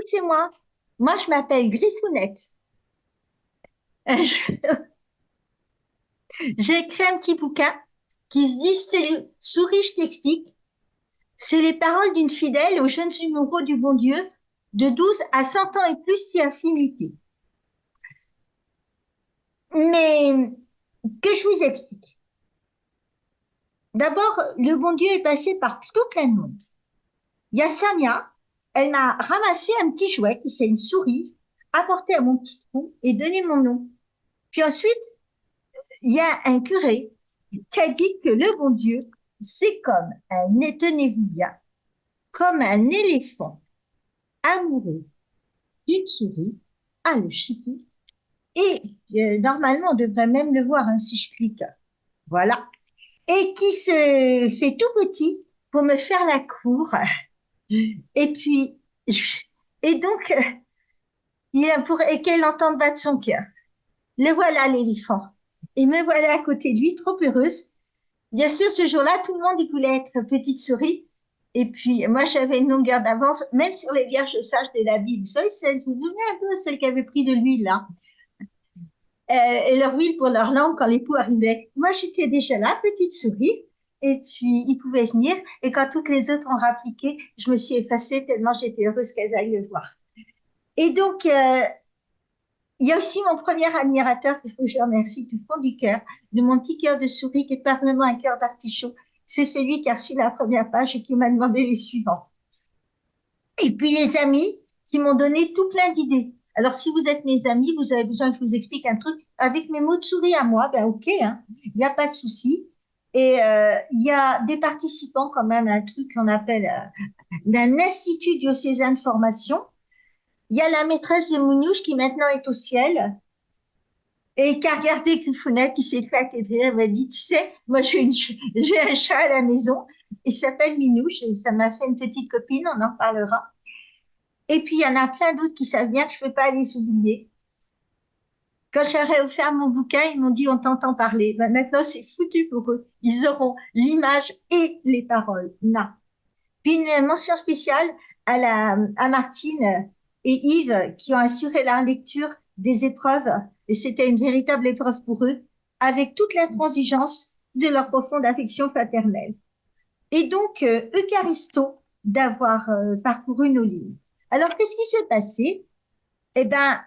c'est moi. Moi, je m'appelle Griffounette. Je- J'ai écrit un petit bouquin qui se dit Souris, je t'explique. C'est les paroles d'une fidèle aux jeunes numéros du bon Dieu de 12 à 100 ans et plus si affinité. Mais que je vous explique. D'abord, le bon Dieu est passé par tout plein de monde. Il y a Samia, elle m'a ramassé un petit jouet qui c'est une souris, apporté à mon petit trou et donné mon nom. Puis ensuite, il y a un curé qui a dit que le bon Dieu, c'est comme tenez-vous bien, comme un éléphant amoureux d'une souris, le chipi, et normalement, on devrait même le voir si je clique. Voilà. Et qui se fait tout petit pour me faire la cour. Et puis, et donc, il a pour, et qu'elle entende battre son cœur. Le voilà, l'éléphant. Et me voilà à côté de lui, trop heureuse. Bien sûr, ce jour-là, tout le monde, il voulait être petite souris. Et puis, moi, j'avais une longueur d'avance, même sur les vierges sages de la Bible. Vous savez, vous vous souvenez un peu, celle qui avait pris de l'huile, là. Et leur huile pour leur langue quand l'époux arrivait. Moi, j'étais déjà là, petite souris. Et puis, ils pouvaient venir. Et quand toutes les autres ont rappliqué, je me suis effacée tellement j'étais heureuse qu'elles aillent le voir. Et donc, il y a aussi mon premier admirateur qu'il faut que je remercie du fond du cœur, de mon petit cœur de souris qui est pas vraiment un cœur d'artichaut. C'est celui qui a reçu la première page et qui m'a demandé les suivantes. Et puis les amis qui m'ont donné tout plein d'idées. Alors si vous êtes mes amis, vous avez besoin que je vous explique un truc avec mes mots de souris à moi, ben ok, hein, il n'y a pas de souci. Et il y a des participants quand même à un truc qu'on appelle d'un institut diocésain de formation. Il y a la maîtresse de Mounouche qui maintenant est au ciel et qui a regardé Griffounette, qui s'est éclaté de rire. Elle m'a dit, tu sais, moi j'ai un chat à la maison, il s'appelle Minouche et ça m'a fait une petite copine, on en parlera. Et puis il y en a plein d'autres qui savent bien que je ne peux pas les oublier. Quand j'aurais offert mon bouquin, ils m'ont dit, on t'entend parler. Ben, maintenant, c'est foutu pour eux. Ils auront l'image et les paroles. Non. Puis une mention spéciale à Martine et Yves qui ont assuré la lecture des épreuves, et c'était une véritable épreuve pour eux, avec toute l'intransigeance de leur profonde affection fraternelle. Et donc, Eucharisto d'avoir parcouru nos lignes. Alors, qu'est-ce qui s'est passé? Eh ben,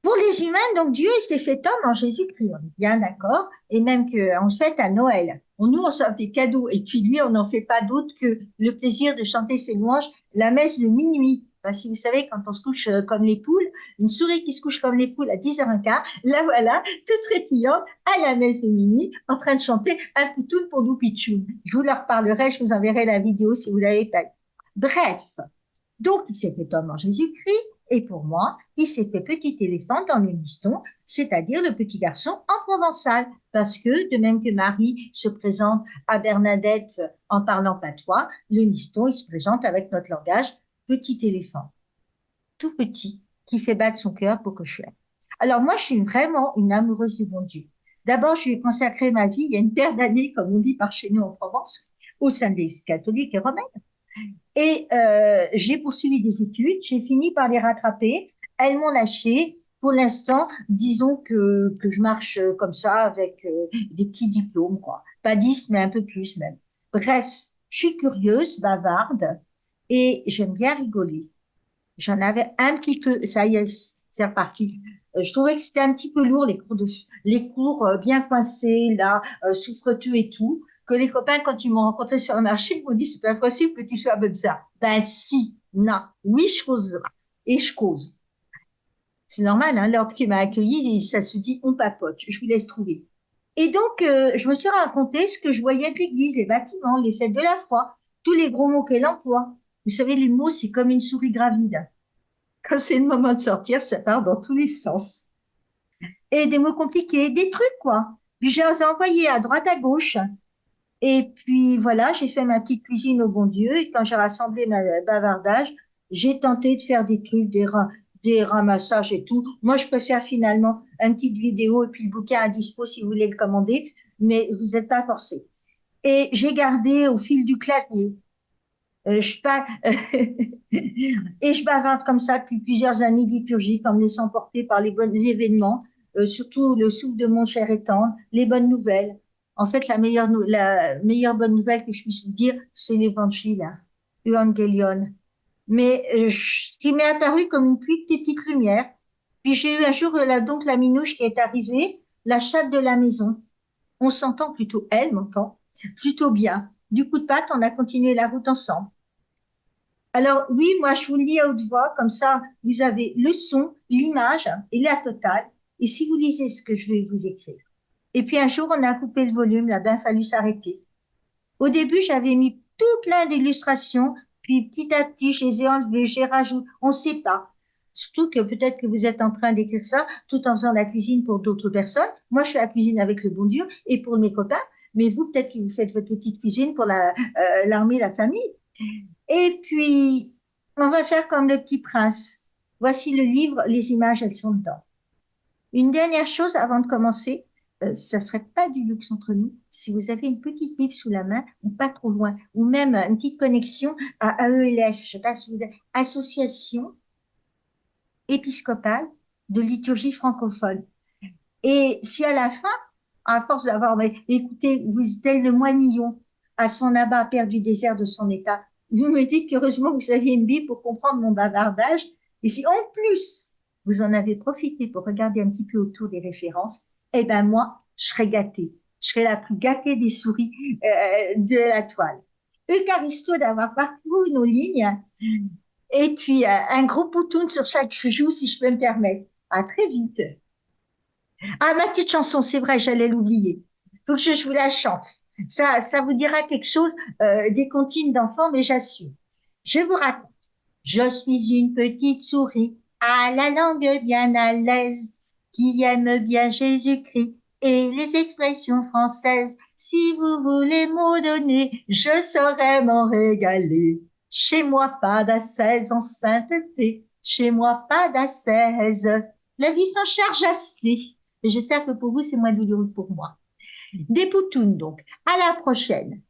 pour les humains, donc Dieu s'est fait homme en Jésus-Christ, on est bien d'accord, et même qu'en fait à Noël, nous on s'offre des cadeaux, et puis lui on n'en fait pas d'autre que le plaisir de chanter ses louanges, la messe de minuit. Enfin, si vous savez, quand on se couche comme les poules, une souris qui se couche comme les poules à 10h15, la voilà, toute frétillante, à la messe de minuit, en train de chanter un poutoune pour Loupichoun. Je vous leur reparlerai, je vous enverrai la vidéo si vous l'avez pas. Bref, donc, il s'est fait homme en Jésus-Christ, et pour moi, il s'est fait petit éléphant dans le liston, c'est-à-dire le petit garçon en provençal, parce que, de même que Marie se présente à Bernadette en parlant patois, le liston, il se présente avec notre langage petit éléphant, tout petit, qui fait battre son cœur pour que je l'aime. Alors moi, je suis vraiment une amoureuse du bon Dieu. D'abord, je lui ai consacré ma vie il y a une paire d'années, comme on dit par chez nous en Provence, au sein des catholiques et romains. Et j'ai poursuivi des études, j'ai fini par les rattraper. Elles m'ont lâché. Pour l'instant, disons que je marche comme ça avec des petits diplômes, quoi. Pas 10, mais un peu plus même. Bref, je suis curieuse, bavarde, et j'aime bien rigoler. J'en avais un petit peu, ça y est, c'est reparti. Je trouvais que c'était un petit peu lourd, les cours bien coincés, là, souffreteux et tout, que les copains, quand ils m'ont rencontré sur le marché, ils m'ont dit, c'est pas possible que tu sois comme ça. Ben si, non, oui, je cause. Et je cause. C'est normal, hein, l'ordre qui m'a accueilli, ça se dit, on papote, je vous laisse trouver. Et donc, je me suis raconté ce que je voyais de l'église, les bâtiments, les fêtes de la foi, tous les gros mots qu'elle emploie. Vous savez, l'humour, c'est comme une souris gravide. Quand c'est le moment de sortir, ça part dans tous les sens. Et des mots compliqués, des trucs, quoi. Puis je les ai envoyés à droite, à gauche. Et puis voilà, j'ai fait ma petite cuisine au bon Dieu. Et quand j'ai rassemblé ma bavardage, j'ai tenté de faire des trucs, des ramassages et tout. Moi, je préfère finalement une petite vidéo et puis le bouquin à dispo si vous voulez le commander, mais vous n'êtes pas forcés. Et j'ai gardé au fil du clavier Je parle et je bavarde comme ça depuis plusieurs années liturgiques en me laissant porter par les bons événements, surtout le souffle de mon cher étendre, les bonnes nouvelles. En fait, la meilleure bonne nouvelle que je puisse vous dire, c'est l'évangile, hein, Evangelion. Mais ce qui m'est apparu comme une petite lumière. Puis j'ai eu un jour donc la minouche qui est arrivée, la chatte de la maison. On s'entend plutôt, elle m'entend plutôt bien. Du coup de patte, on a continué la route ensemble. Alors oui, moi je vous le lis à haute voix, comme ça vous avez le son, l'image et la totale. Et si vous lisez ce que je vais vous écrire. Et puis un jour, on a coupé le volume, il a bien fallu s'arrêter. Au début, j'avais mis tout plein d'illustrations, puis petit à petit, je les ai enlevées, j'ai rajouté, on ne sait pas. Surtout que peut-être que vous êtes en train d'écrire ça tout en faisant la cuisine pour d'autres personnes. Moi, je fais la cuisine avec le bon Dieu et pour mes copains, mais vous, peut-être que vous faites votre petite cuisine pour l'armée, la famille. Et puis, on va faire comme le petit prince. Voici le livre, les images, elles sont dedans. Une dernière chose avant de commencer, ça serait pas du luxe entre nous si vous avez une petite Bible sous la main ou pas trop loin, ou même une petite connexion à AELF, je sais pas si vous avez, Association épiscopale de liturgie francophone. Et si à la fin, à force d'avoir écouté, vous tel le moinillon à son abat perdu désert de son état, vous me dites qu'heureusement vous aviez une Bible pour comprendre mon bavardage. Et si en plus vous en avez profité pour regarder un petit peu autour des références, eh ben moi, je serais gâtée. Je serais la plus gâtée des souris de la toile. Eucharisto d'avoir parcouru nos lignes et puis un gros poutoun sur chaque joue si je peux me permettre. À très vite. Ah, ma petite chanson, c'est vrai, j'allais l'oublier. Faut que je vous la chante. Ça vous dira quelque chose des comptines d'enfants, mais j'assure. Je vous raconte. Je suis une petite souris à la langue bien à l'aise, qui aime bien Jésus-Christ et les expressions françaises. Si vous voulez m'en donner, je saurais m'en régaler. Chez moi, pas d'assaise en sainteté. Chez moi, pas d'assaise. La vie s'en charge assez. Et j'espère que pour vous, c'est moins douloureux que pour moi. Des poutounes, donc. À la prochaine.